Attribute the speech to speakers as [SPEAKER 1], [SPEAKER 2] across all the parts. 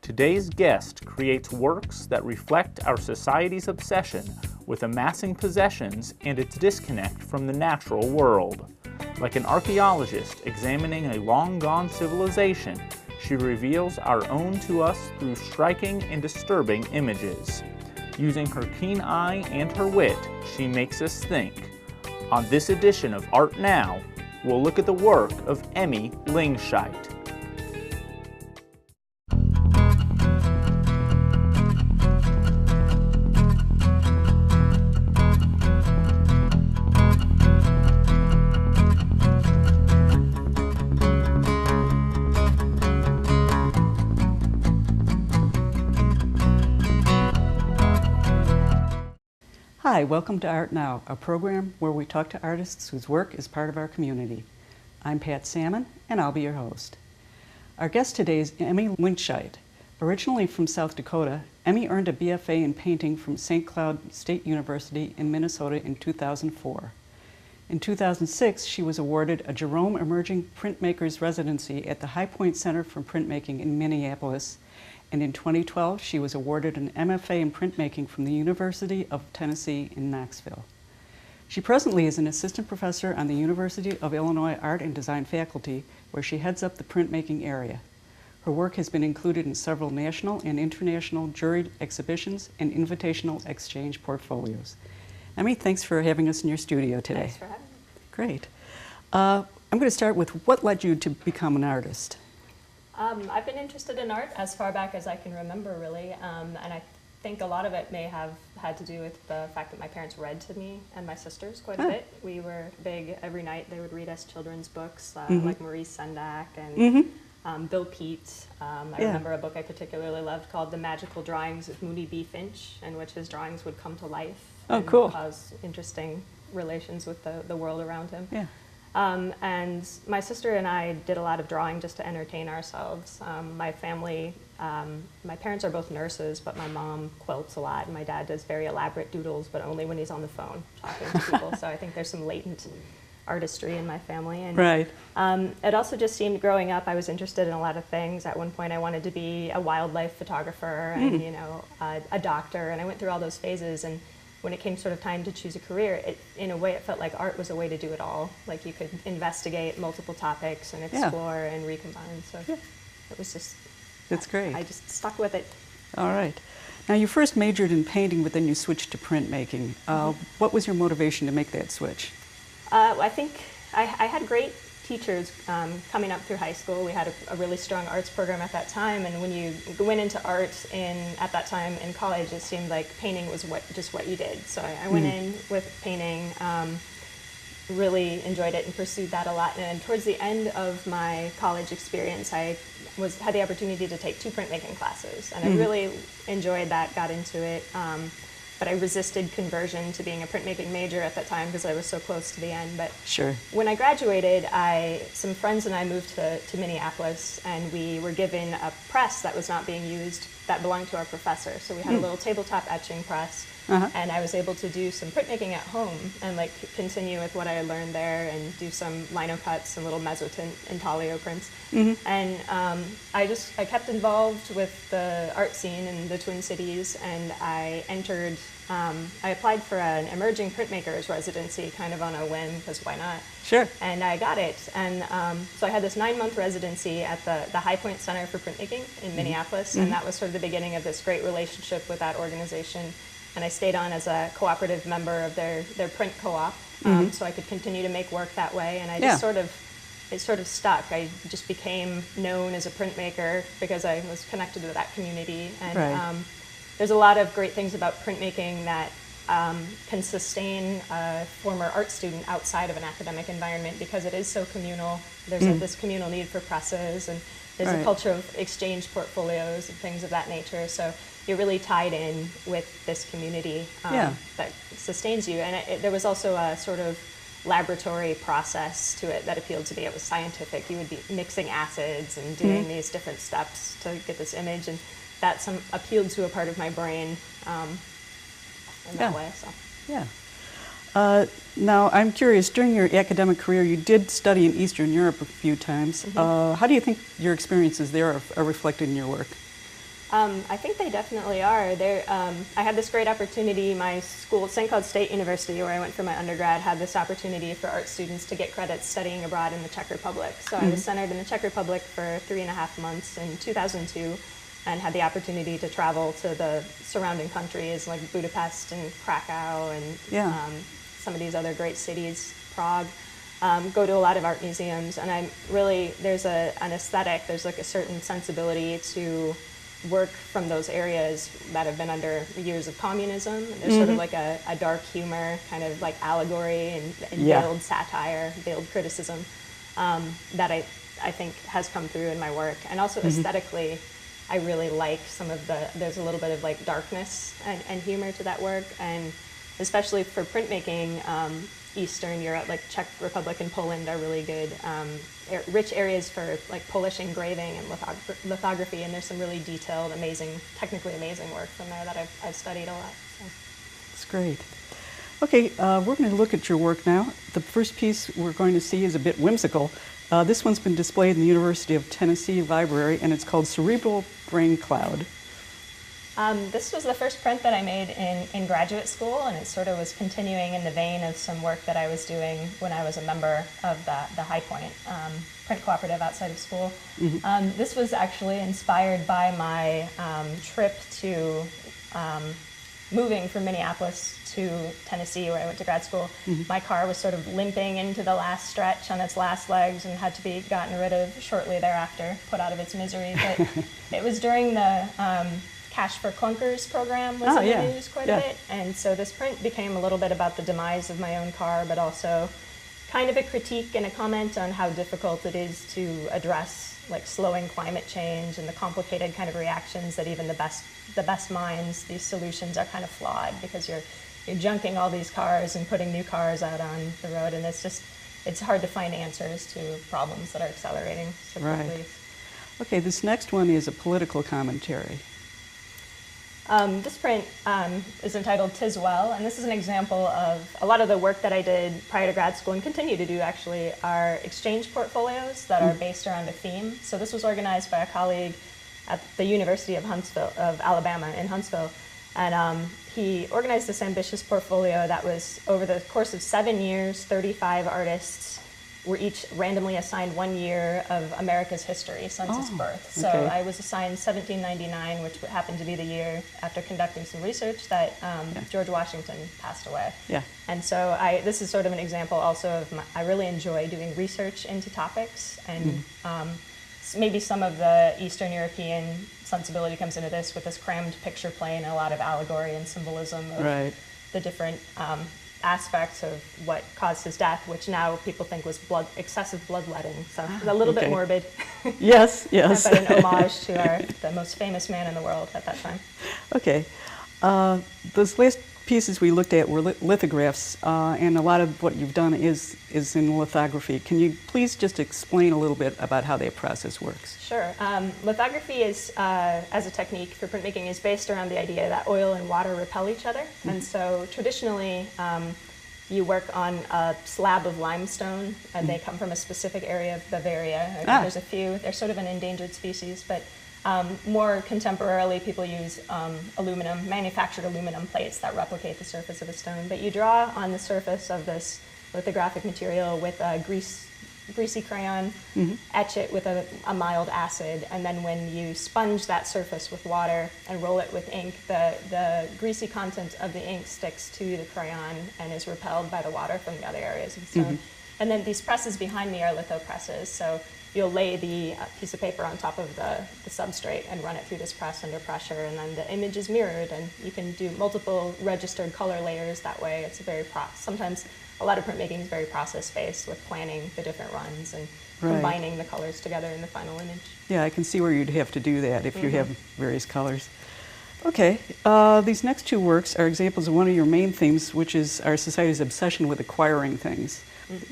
[SPEAKER 1] Today's guest creates works that reflect our society's obsession with amassing possessions and its disconnect from the natural world. Like an archaeologist examining a long-gone civilization, she reveals our own to us through striking and disturbing images. Using her keen eye and her wit, she makes us think. On this edition of Art Now, we'll look at the work of Emmy Lingscheit.
[SPEAKER 2] Hi, welcome to Art Now, a program where we talk to artists whose work is part of our community. I'm Pat Sammann, and I'll be your host. Our guest today is Emmy Lingscheit. Originally from South Dakota, Emmy earned a BFA in painting from St. Cloud State University in Minnesota in 2004. In 2006, she was awarded a Jerome Emerging Printmakers residency at the High Point Center for Printmaking in Minneapolis, and in 2012, she was awarded an MFA in printmaking from the University of Tennessee in Knoxville. She presently is an assistant professor on the University of Illinois Art and Design faculty, where she heads up the printmaking area. Her work has been included in several national and international juried exhibitions and invitational exchange portfolios. Emmy, thanks for having us in your studio today.
[SPEAKER 3] Thanks for having me.
[SPEAKER 2] Great. I'm going to start with what led you to become an artist?
[SPEAKER 3] I've been interested in art as far back as I can remember, really, and I think a lot of it may have had to do with the fact that my parents read to me and my sisters quite a bit. We were big every night. They would read us children's books like Maurice Sendak and Bill Peet. I remember a book I particularly loved called The Magical Drawings of Moody B. Finch, in which his drawings would come to life and cause interesting relations with the world around him. Yeah. And my sister and I did a lot of drawing just to entertain ourselves. My family, my parents are both nurses, but my mom quilts a lot, and my dad does very elaborate doodles, but only when he's on the phone talking to people. So I think there's some latent artistry in my family. And it also just seemed, growing up, I was interested in a lot of things. At one point, I wanted to be a wildlife photographer and a doctor, and I went through all those phases. And when it came sort of time to choose a career, in a way it felt like art was a way to do it all. Like you could investigate multiple topics and explore and recombine. So it was just...
[SPEAKER 2] That's great.
[SPEAKER 3] I just stuck with it.
[SPEAKER 2] All right. Now you first majored in painting, but then you switched to printmaking. What was your motivation to make that switch?
[SPEAKER 3] I think I had great teachers coming up through high school. We had a really strong arts program at that time, and when you went into art at that time in college, it seemed like painting was just what you did. So I went in with painting, really enjoyed it and pursued that a lot. And towards the end of my college experience, I had the opportunity to take 2 printmaking classes, and I really enjoyed that, got into it. But I resisted conversion to being a printmaking major at that time because I was so close to the end. But when I graduated, some friends and I moved to Minneapolis, and we were given a press that was not being used that belonged to our professor. So we had a little tabletop etching press, and I was able to do some printmaking at home and continue with what I had learned there and do some lino cuts and little mezzotint intaglio prints. And I kept involved with the art scene in the Twin Cities, and I applied for an emerging printmakers residency kind of on a whim, because why not?
[SPEAKER 2] Sure.
[SPEAKER 3] And I got it. And so I had this 9-month residency at the High Point Center for Printmaking in Minneapolis, and that was sort of the beginning of this great relationship with that organization. And I stayed on as a cooperative member of their print co-op, so I could continue to make work that way. And I just it sort of stuck. I just became known as a printmaker because I was connected to that community. And there's a lot of great things about printmaking that can sustain a former art student outside of an academic environment because it is so communal. There's this communal need for presses, and there's a culture of exchange portfolios and things of that nature. So you're really tied in with this community that sustains you. And there was also a sort of laboratory process to it that appealed to me. It was scientific. You would be mixing acids and doing these different steps to get this image, and that appealed to a part of my brain in that way. So.
[SPEAKER 2] Now, I'm curious, during your academic career, you did study in Eastern Europe a few times. How do you think your experiences there are reflected in your work?
[SPEAKER 3] I think they definitely are. I had this great opportunity. My school, St. Cloud State University, where I went for my undergrad, had this opportunity for art students to get credits studying abroad in the Czech Republic. So I was centered in the Czech Republic for 3.5 months in 2002, and had the opportunity to travel to the surrounding countries like Budapest and Krakow and some of these other great cities, Prague. Go to a lot of art museums, and there's an aesthetic, there's like a certain sensibility to work from those areas that have been under years of communism. There's sort of like a dark humor, kind of like allegory and veiled satire, veiled criticism that I think has come through in my work. And also aesthetically, I really like there's a little bit of like darkness and humor to that work. And especially for printmaking, Eastern Europe, like Czech Republic and Poland, are really good, rich areas for like Polish engraving and lithography, and there's some really detailed, technically amazing work from there that I've studied a lot. So.
[SPEAKER 2] That's great. Okay, we're going to look at your work now. The first piece we're going to see is a bit whimsical. This one's been displayed in the University of Tennessee Library, and it's called Cerebral Brain Cloud.
[SPEAKER 3] This was the first print that I made in graduate school, and it sort of was continuing in the vein of some work that I was doing when I was a member of the High Point print cooperative outside of school. This was actually inspired by my trip to moving from Minneapolis to Tennessee, where I went to grad school. My car was sort of limping into the last stretch on its last legs and had to be gotten rid of shortly thereafter, put out of its misery. But it was during the Cash for Clunkers program was in the news quite a bit, and so this print became a little bit about the demise of my own car, but also kind of a critique and a comment on how difficult it is to address like slowing climate change and the complicated kind of reactions that even the best minds, these solutions are kind of flawed, because you're junking all these cars and putting new cars out on the road, and it's hard to find answers to problems that are accelerating so quickly.
[SPEAKER 2] Right. Okay, this next one is a political commentary.
[SPEAKER 3] This print is entitled "'Tis Well," and this is an example of a lot of the work that I did prior to grad school and continue to do actually are exchange portfolios that are based around a theme. So this was organized by a colleague at the University of Alabama in Huntsville, and he organized this ambitious portfolio that was over the course of 7 years, 35 artists were each randomly assigned 1 year of America's history since its birth. So I was assigned 1799, which happened to be the year after conducting some research that George Washington passed away. Yeah. And so this is sort of an example also of I really enjoy doing research into topics, and maybe some of the Eastern European sensibility comes into this with this crammed picture play and a lot of allegory and symbolism of the different aspects of what caused his death, which now people think was excessive bloodletting. So it's a little bit morbid.
[SPEAKER 2] Yes.
[SPEAKER 3] But an homage to the most famous man in the world at that time.
[SPEAKER 2] Okay. Those last pieces we looked at were lithographs, and a lot of what you've done is in lithography. Can you please just explain a little bit about how that process works?
[SPEAKER 3] Sure. Lithography is, as a technique for printmaking, is based around the idea that oil and water repel each other. And so traditionally, you work on a slab of limestone, and they come from a specific area of Bavaria. There's a few. They're sort of an endangered species, but more contemporarily, people use manufactured aluminum plates that replicate the surface of a stone. But you draw on the surface of this lithographic material with a greasy crayon, etch it with a mild acid, and then when you sponge that surface with water and roll it with ink, the greasy content of the ink sticks to the crayon and is repelled by the water from the other areas of the stone. And then these presses behind me are litho presses. So you'll lay the piece of paper on top of the substrate and run it through this press under pressure, and then the image is mirrored, and you can do multiple registered color layers that way. It's sometimes a lot of printmaking is very process-based with planning the different runs and combining the colors together in the final image.
[SPEAKER 2] Yeah, I can see where you'd have to do that if you have various colors. Okay, these next two works are examples of one of your main themes, which is our society's obsession with acquiring things.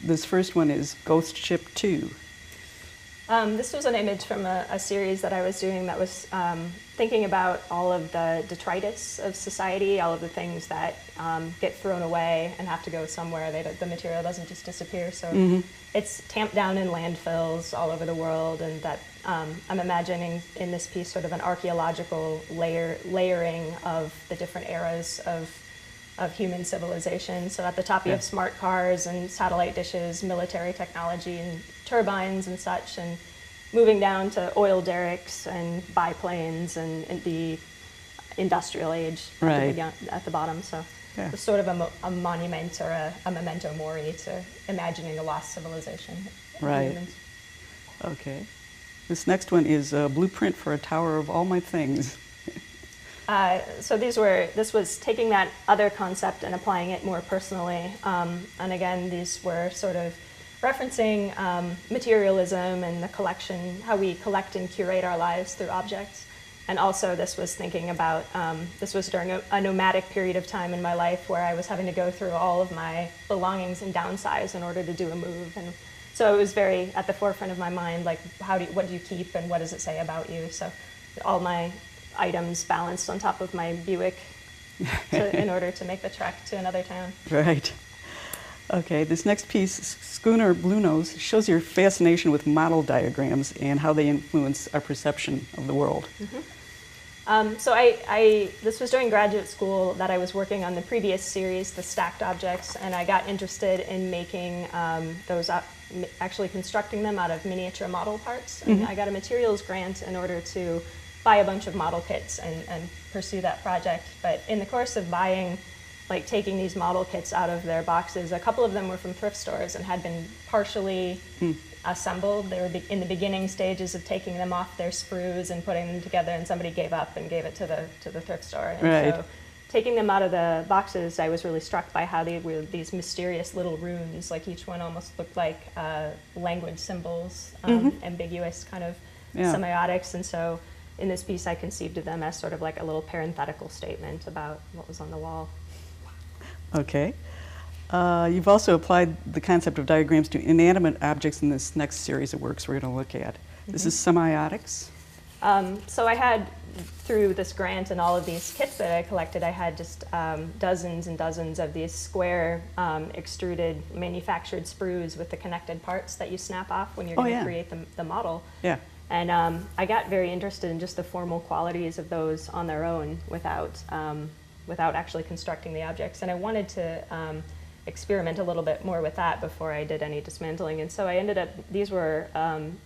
[SPEAKER 2] This first one is Ghost Ship 2.
[SPEAKER 3] This was an image from a series that I was doing that was thinking about all of the detritus of society, all of the things that get thrown away and have to go somewhere. The material doesn't just disappear. So it's tamped down in landfills all over the world, and that I'm imagining in this piece sort of an archaeological layering of the different eras of human civilization. So at the top you have smart cars and satellite dishes, military technology and turbines and such, and moving down to oil derricks and biplanes and the industrial age at the bottom. So it's sort of a monument or a memento mori to imagining a lost civilization.
[SPEAKER 2] Right.
[SPEAKER 3] Humans.
[SPEAKER 2] Okay. This next one is a blueprint for a tower of all my things.
[SPEAKER 3] So this was taking that other concept and applying it more personally. And again, these were sort of referencing materialism and the collection, how we collect and curate our lives through objects. And also this was thinking about, this was during a nomadic period of time in my life where I was having to go through all of my belongings and downsize in order to do a move. And so it was very at the forefront of my mind, like what do you keep and what does it say about you? So all my items balanced on top of my Buick in order to make the trek to another town.
[SPEAKER 2] Right. Okay, this next piece, Schooner Blue Nose, shows your fascination with model diagrams and how they influence our perception of the world.
[SPEAKER 3] So this was during graduate school that I was working on the previous series, the stacked objects, and I got interested in making those up, actually constructing them out of miniature model parts. And I got a materials grant in order to buy a bunch of model kits and pursue that project. But in the course of taking these model kits out of their boxes, a couple of them were from thrift stores and had been partially assembled. They were in the beginning stages of taking them off their sprues and putting them together, and somebody gave up and gave it to the thrift store. And so taking them out of the boxes, I was really struck by how they were these mysterious little runes, like each one almost looked like language symbols, ambiguous kind of semiotics. And so in this piece I conceived of them as sort of like a little parenthetical statement about what was on the wall.
[SPEAKER 2] Okay. You've also applied the concept of diagrams to inanimate objects in this next series of works we're going to look at. This is Semiotics.
[SPEAKER 3] So I had, through this grant and all of these kits that I collected, I had just dozens and dozens of these square extruded manufactured sprues with the connected parts that you snap off when you're going to create the model.
[SPEAKER 2] Yeah.
[SPEAKER 3] And I got very interested in just the formal qualities of those on their own without actually constructing the objects. And I wanted to experiment a little bit more with that before I did any dismantling. And so I ended up, these were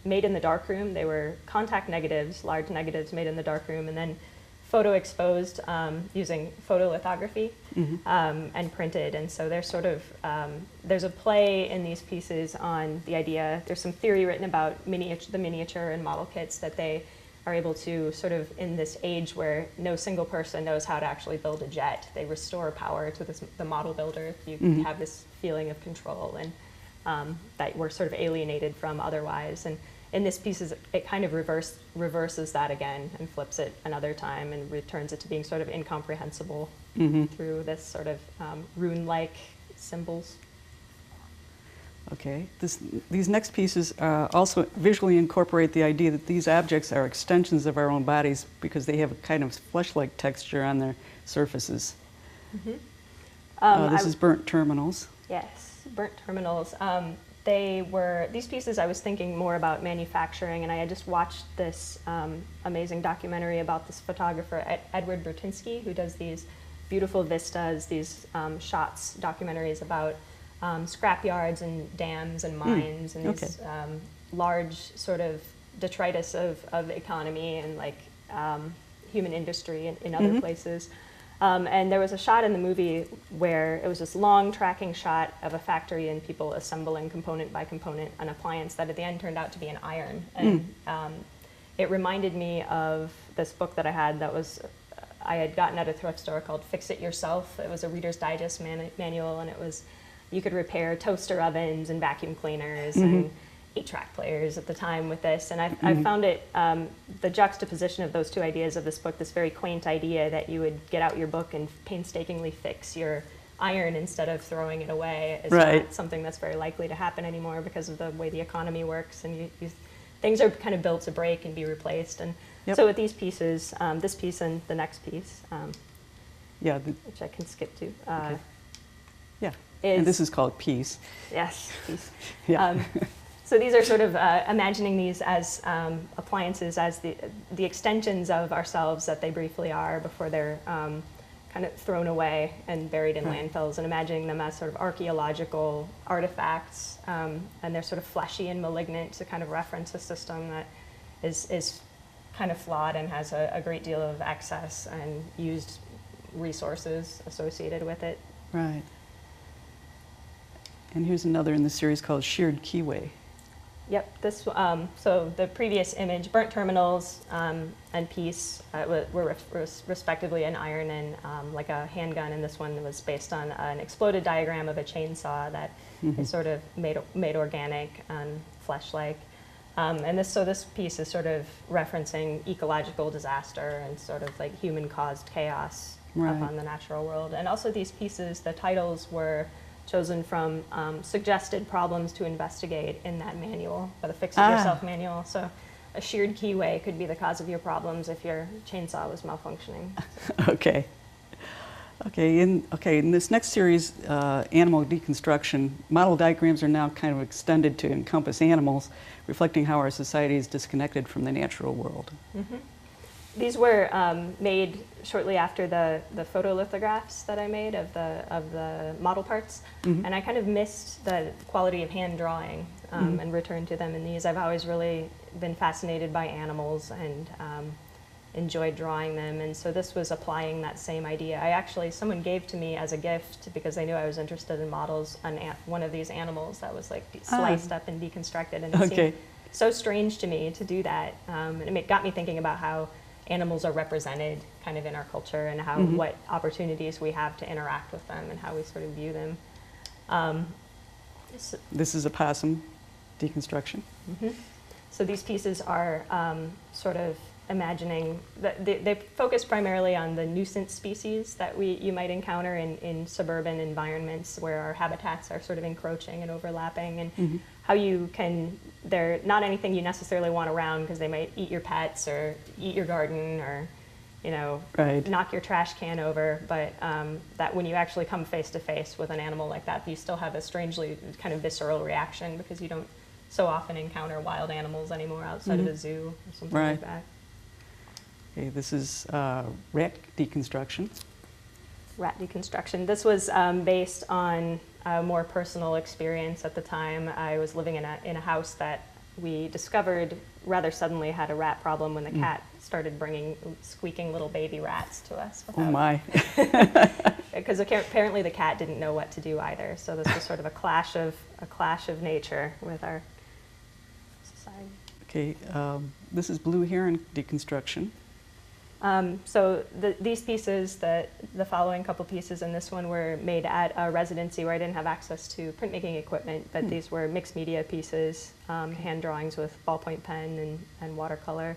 [SPEAKER 3] made in the darkroom. They were contact negatives, large negatives made in the darkroom, and then photo exposed using photolithography and printed. And so there's sort of, there's a play in these pieces on the idea, there's some theory written about the miniature and model kits that they are able to sort of, in this age where no single person knows how to actually build a jet, they restore power to the model builder. You have this feeling of control and that we're sort of alienated from otherwise. And in this piece, it kind of reverses that again and flips it another time and returns it to being sort of incomprehensible through this sort of rune-like symbols.
[SPEAKER 2] Okay. These next pieces also visually incorporate the idea that these objects are extensions of our own bodies because they have a kind of flesh-like texture on their surfaces. This is burnt terminals.
[SPEAKER 3] Yes, burnt terminals. These pieces I was thinking more about manufacturing, and I had just watched this amazing documentary about this photographer, Edward Bertinsky, who does these beautiful vistas, these shots, documentaries about scrap yards and dams and mines and these large sort of detritus of economy and like human industry in other places. And there was a shot in the movie where it was this long tracking shot of a factory and people assembling component by component an appliance that at the end turned out to be an iron. And it reminded me of this book that I had I had gotten at a thrift store called Fix It Yourself. It was a Reader's Digest manual, and it was, you could repair toaster ovens and vacuum cleaners and 8-track players at the time with this. And I found it, the juxtaposition of those two ideas of this book, this very quaint idea that you would get out your book and painstakingly fix your iron instead of throwing it away is not something that's very likely to happen anymore because of the way the economy works. And things are kind of built to break and be replaced. And so with these pieces, this piece and the next piece, which I can skip to. And
[SPEAKER 2] this is called Peace.
[SPEAKER 3] Yes, peace. So these are sort of imagining these as appliances, as the extensions of ourselves that they briefly are before they're kind of thrown away and buried in landfills, and imagining them as sort of archaeological artifacts, and they're sort of fleshy and malignant to kind of reference a system that is kind of flawed and has a great deal of excess and used resources associated with it.
[SPEAKER 2] Right. And here's another in the series called Sheared Keyway.
[SPEAKER 3] Yep, this, so the previous image, burnt terminals and piece were respectively an iron and like a handgun, and this one was based on an exploded diagram of a chainsaw that is sort of made organic and flesh-like. And this piece is sort of referencing ecological disaster and sort of like human-caused chaos up on the natural world. And also these pieces, the titles were chosen from suggested problems to investigate in that manual, or the Fix It Yourself manual. So a sheared keyway could be the cause of your problems if your chainsaw was malfunctioning.
[SPEAKER 2] Okay. In this next series, Animal Deconstruction, model diagrams are now kind of extended to encompass animals, reflecting how our society is disconnected from the natural world.
[SPEAKER 3] Mm-hmm. These were made shortly after the photolithographs that I made of the model parts, and I kind of missed the quality of hand drawing and returned to them in these. I've always really been fascinated by animals and enjoyed drawing them, and so this was applying that same idea. Someone gave to me as a gift, because they knew I was interested in models, one of these animals that was like sliced up and deconstructed, and it seemed so strange to me to do that, and it got me thinking about how animals are represented kind of in our culture, and how what opportunities we have to interact with them and how we sort of view them.
[SPEAKER 2] This is a possum deconstruction.
[SPEAKER 3] So these pieces are sort of imagining that they focus primarily on the nuisance species that you might encounter in suburban environments where our habitats are sort of encroaching and overlapping, and how they're not anything you necessarily want around, because they might eat your pets or eat your garden or knock your trash can over, but that when you actually come face to face with an animal like that, you still have a strangely kind of visceral reaction, because you don't so often encounter wild animals anymore outside of a zoo or something like that.
[SPEAKER 2] Okay, this is rat deconstruction.
[SPEAKER 3] Rat deconstruction. This was based on a more personal experience at the time. I was living in a house that we discovered rather suddenly had a rat problem when the cat started bringing squeaking little baby rats to us.
[SPEAKER 2] Oh my!
[SPEAKER 3] Because apparently the cat didn't know what to do either. So this was sort of a clash of nature with our society.
[SPEAKER 2] Okay, this is blue heron deconstruction.
[SPEAKER 3] So these pieces, the following couple pieces and this one, were made at a residency where I didn't have access to printmaking equipment, but these were mixed media pieces, hand drawings with ballpoint pen and watercolor.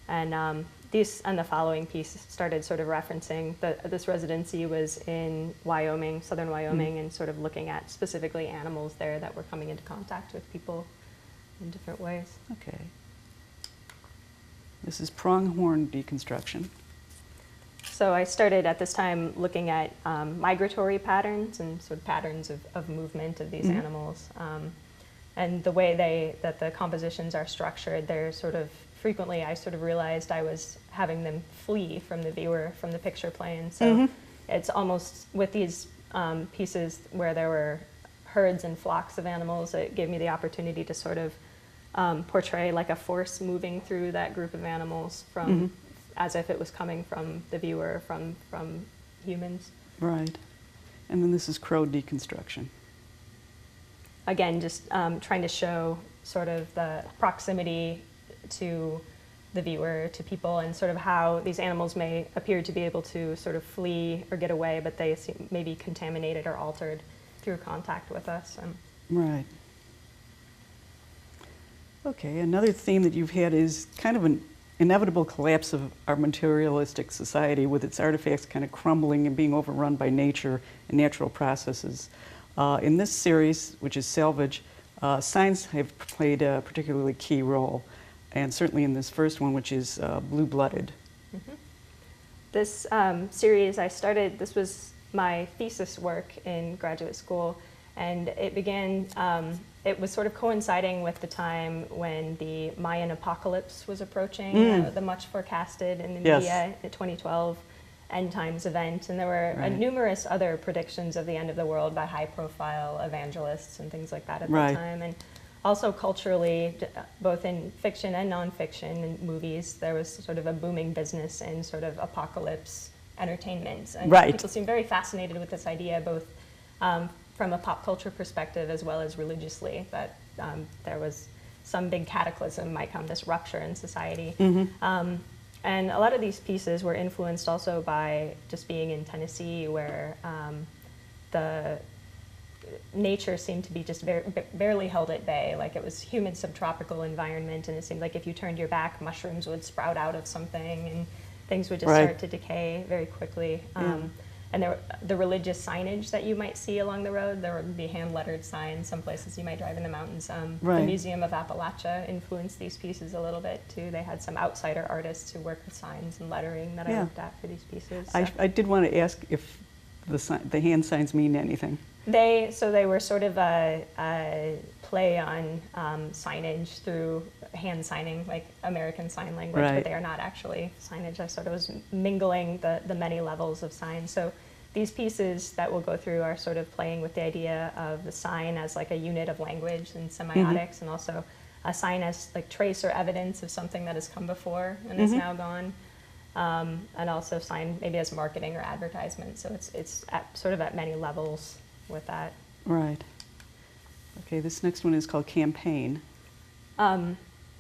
[SPEAKER 3] And the following piece started sort of referencing this residency was in Wyoming, southern Wyoming, and sort of looking at specifically animals there that were coming into contact with people in different ways.
[SPEAKER 2] Okay. This is pronghorn deconstruction.
[SPEAKER 3] So I started at this time looking at migratory patterns and sort of patterns of movement of these animals. And the way that the compositions are structured, they're sort of frequently I sort of realized I was having them flee from the viewer, from the picture plane. So it's almost with these pieces where there were herds and flocks of animals, it gave me the opportunity to sort of portray like a force moving through that group of animals from as if it was coming from the viewer, from humans.
[SPEAKER 2] Right. And then this is crow deconstruction.
[SPEAKER 3] Again, just trying to show sort of the proximity to the viewer, to people, and sort of how these animals may appear to be able to sort of flee or get away, but they may be contaminated or altered through contact with us.
[SPEAKER 2] Right. Okay, another theme that you've had is kind of an inevitable collapse of our materialistic society, with its artifacts kind of crumbling and being overrun by nature and natural processes. In this series, which is salvage, signs have played a particularly key role, and certainly in this first one, which is blue-blooded.
[SPEAKER 3] This series this was my thesis work in graduate school, and it began it was sort of coinciding with the time when the Mayan apocalypse was approaching, the much forecasted in the media, the 2012 end times event, and there were numerous other predictions of the end of the world by high-profile evangelists and things like that at that time. And also culturally, both in fiction and nonfiction and movies, there was sort of a booming business in sort of apocalypse entertainment. And people seem very fascinated with this idea, both from a pop culture perspective as well as religiously, that there was some big cataclysm might come, this rupture in society. And a lot of these pieces were influenced also by just being in Tennessee, where the nature seemed to be just barely held at bay. Like, it was humid subtropical environment, and it seemed like if you turned your back, mushrooms would sprout out of something, and things would just start to decay very quickly. And the religious signage that you might see along the road, there would be hand-lettered signs. Some places you might drive in the mountains. The Museum of Appalachia influenced these pieces a little bit too. They had some outsider artists who worked with signs and lettering that I looked at for these pieces. So.
[SPEAKER 2] I did want to ask if the hand signs mean anything.
[SPEAKER 3] They were sort of a play on signage through hand signing, like American Sign Language, but they are not actually signage. I sort of was mingling the many levels of sign. So these pieces that we'll go through are sort of playing with the idea of the sign as like a unit of language and semiotics, and also a sign as like trace or evidence of something that has come before and is now gone. And also sign maybe as marketing or advertisement. So it's sort of at many levels with that.
[SPEAKER 2] Right. Okay, this next one is called Campaign.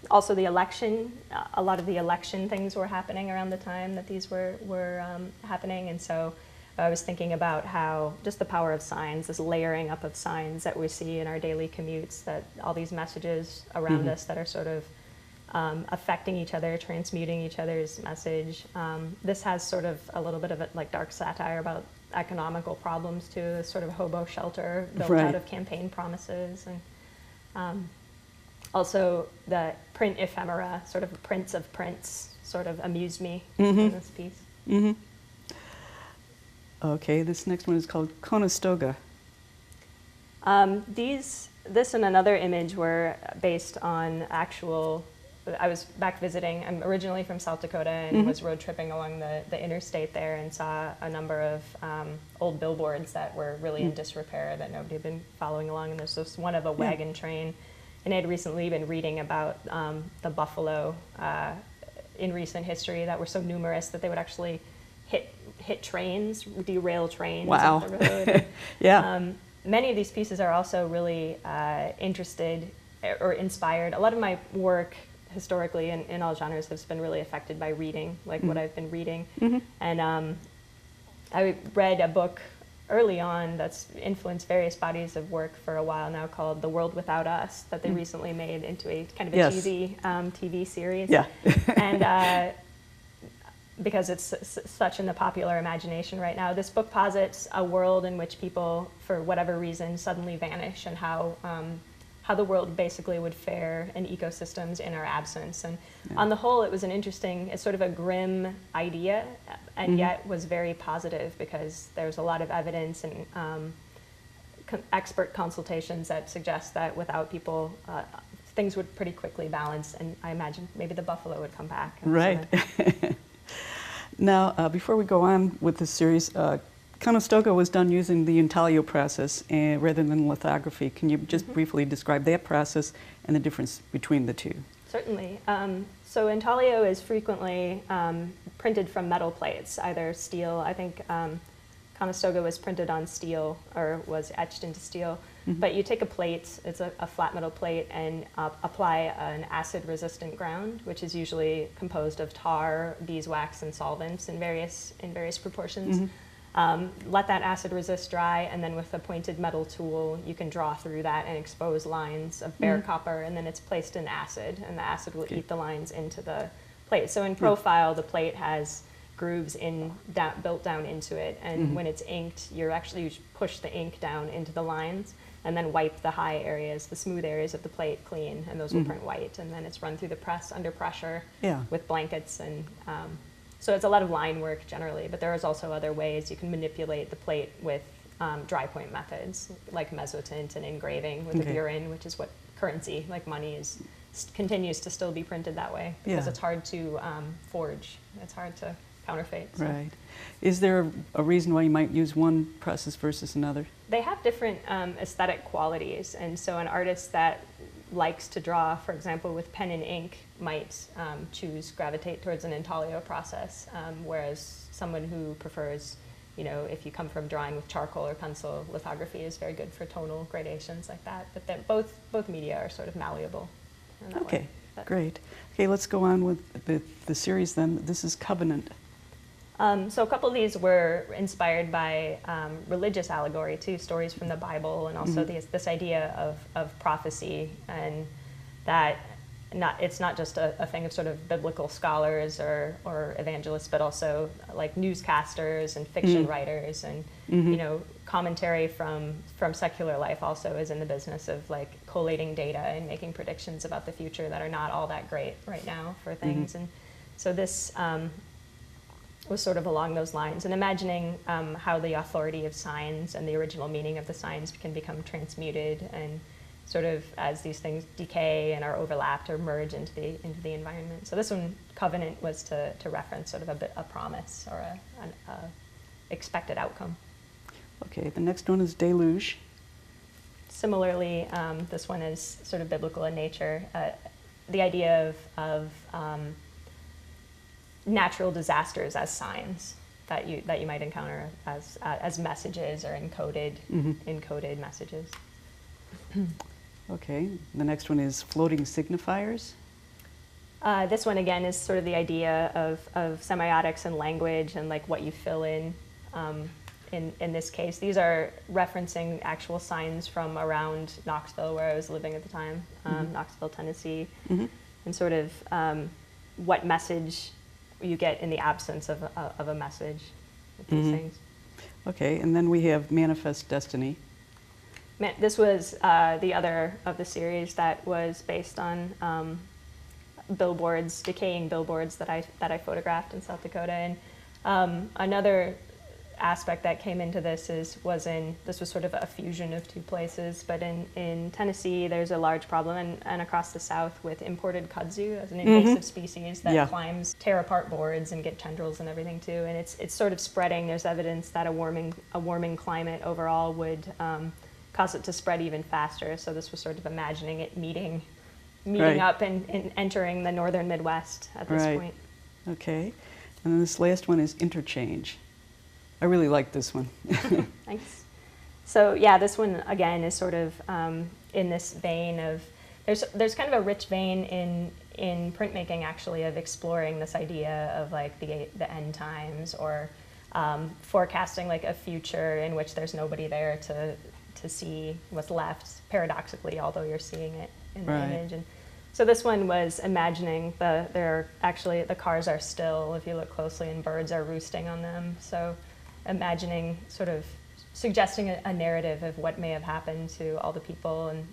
[SPEAKER 3] Also the election, a lot of the election things were happening around the time that these were happening, and so I was thinking about how just the power of signs, this layering up of signs that we see in our daily commutes, that all these messages around us that are sort of affecting each other, transmuting each other's message. This has sort of a little bit of a like dark satire about economical problems too, this sort of hobo shelter built out of campaign promises, and also the print ephemera, sort of prints of prints, sort of amused me in this piece.
[SPEAKER 2] Okay, this next one is called Conestoga.
[SPEAKER 3] This and another image were based on actual. I was back visiting. I'm originally from South Dakota and was road tripping along the interstate there and saw a number of old billboards that were really in disrepair that nobody had been following along. And there's this one of a wagon train. And I had recently been reading about the buffalo in recent history that were so numerous that they would actually hit trains, derail trains off the road. Many of these pieces are also really interested or inspired. A lot of my work historically in all genres has been really affected by reading, like what I've been reading. And I read a book early on that's influenced various bodies of work for a while now called The World Without Us, that they recently made into a kind of a cheesy TV series. And because it's such in the popular imagination right now, this book posits a world in which people, for whatever reason, suddenly vanish, and how the world basically would fare in ecosystems in our absence. And on the whole, it was it's sort of a grim idea, and yet was very positive because there's a lot of evidence and expert consultations that suggest that without people, things would pretty quickly balance, and I imagine maybe the buffalo would come back.
[SPEAKER 2] Right. Now, before we go on with this series, Conestoga was done using the intaglio process rather than lithography. Can you just briefly describe that process and the difference between the two?
[SPEAKER 3] Certainly. So intaglio is frequently printed from metal plates, either steel. I think Conestoga was printed on steel or was etched into steel. But you take a plate, it's a flat metal plate, and apply an acid-resistant ground, which is usually composed of tar, beeswax, and solvents in various proportions. Let that acid resist dry, and then with a pointed metal tool, you can draw through that and expose lines of bare copper, and then it's placed in acid, and the acid will eat the lines into the plate. So in profile, the plate has grooves built down into it, and when it's inked, you push the ink down into the lines, and then wipe the high areas, the smooth areas of the plate clean, and those will print white, and then it's run through the press under pressure with blankets and so it's a lot of line work generally, but there is also other ways you can manipulate the plate with dry point methods like mezzotint and engraving with the burin, which is what currency, like money, continues to still be printed that way because it's hard to forge. It's hard to counterfeit. So.
[SPEAKER 2] Right. Is there a reason why you might use one process versus another?
[SPEAKER 3] They have different aesthetic qualities, and so an artist that likes to draw, for example, with pen and ink, might gravitate towards an intaglio process, whereas someone who prefers, if you come from drawing with charcoal or pencil, lithography is very good for tonal gradations like that. But both media are sort of malleable in that way.
[SPEAKER 2] Great. Okay, let's go on with the series then. This is Covenant.
[SPEAKER 3] So a couple of these were inspired by religious allegory too, stories from the Bible, and also this idea of prophecy, and that it's not just a thing of sort of biblical scholars or evangelists, but also like newscasters and fiction writers, and commentary from secular life also is in the business of like collating data and making predictions about the future that are not all that great right now for things. And so this was sort of along those lines, and imagining how the authority of signs and the original meaning of the signs can become transmuted, and sort of as these things decay and are overlapped or merge into the environment. So this one, Covenant, was to reference sort of a promise or an expected outcome.
[SPEAKER 2] Okay, the next one is Deluge.
[SPEAKER 3] Similarly, this one is sort of biblical in nature. The idea of natural disasters as signs that you might encounter as messages or encoded messages.
[SPEAKER 2] Okay, the next one is Floating Signifiers.
[SPEAKER 3] This one again is sort of the idea of semiotics and language and like what you fill in this case. These are referencing actual signs from around Knoxville, where I was living at the time, Knoxville, Tennessee, and sort of what message you get in the absence of a message with these things.
[SPEAKER 2] Okay, and then we have Manifest Destiny.
[SPEAKER 3] This was the other of the series that was based on decaying billboards that I photographed in South Dakota. And another aspect that came into this was sort of a fusion of two places, but in Tennessee there's a large problem, and across the South with imported kudzu as an invasive species that climbs, tear apart boards and get tendrils and everything too, and it's sort of spreading. There's evidence that a warming climate overall would cause it to spread even faster, so this was sort of imagining it meeting up and entering the northern Midwest at this point.
[SPEAKER 2] Okay, and then this last one is Interchange. I really like this one.
[SPEAKER 3] Thanks. So yeah, this one again is sort of in this vein of, there's kind of a rich vein in printmaking actually of exploring this idea of like the end times, or forecasting like a future in which there's nobody there to see what's left, paradoxically, although you're seeing it in the image. And so this one was imagining the cars are still, if you look closely, and birds are roosting on them. So imagining, sort of suggesting a narrative of what may have happened to all the people and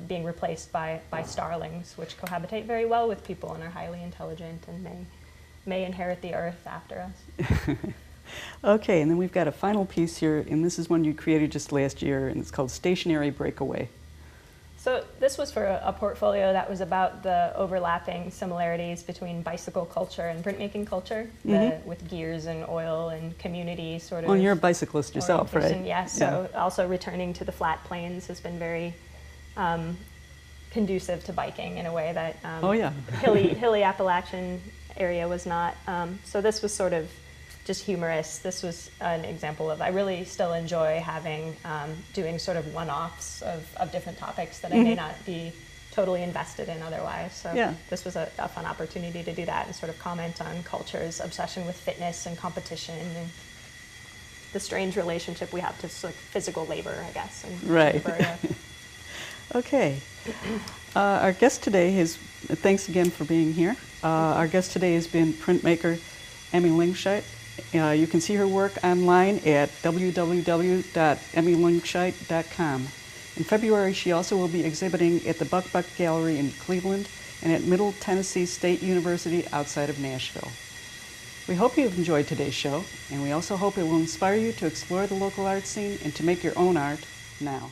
[SPEAKER 3] being replaced by starlings, which cohabitate very well with people and are highly intelligent and may inherit the earth after us.
[SPEAKER 2] Okay, and then we've got a final piece here, and this is one you created just last year, and it's called Stationary Breakaway.
[SPEAKER 3] So this was for a portfolio that was about the overlapping similarities between bicycle culture and printmaking culture, with gears and oil and community sort of.
[SPEAKER 2] Well, you're a bicyclist yourself, right?
[SPEAKER 3] Yeah, so also returning to the flat plains has been very conducive to biking in a way that hilly Appalachian area was not. So this was sort of just humorous. This was an example of, I really still enjoy having, doing sort of one-offs of different topics that I may not be totally invested in otherwise. So this was a fun opportunity to do that and sort of comment on culture's obsession with fitness and competition and the strange relationship we have to sort of physical labor, I guess.
[SPEAKER 2] Right. Okay. Our guest today thanks again for being here. Our guest today has been printmaker Emmy Lingscheit. You can see her work online at www.emmylingscheit.com. In February, she also will be exhibiting at the Buck Gallery in Cleveland and at Middle Tennessee State University outside of Nashville. We hope you've enjoyed today's show, and we also hope it will inspire you to explore the local art scene and to make your own art now.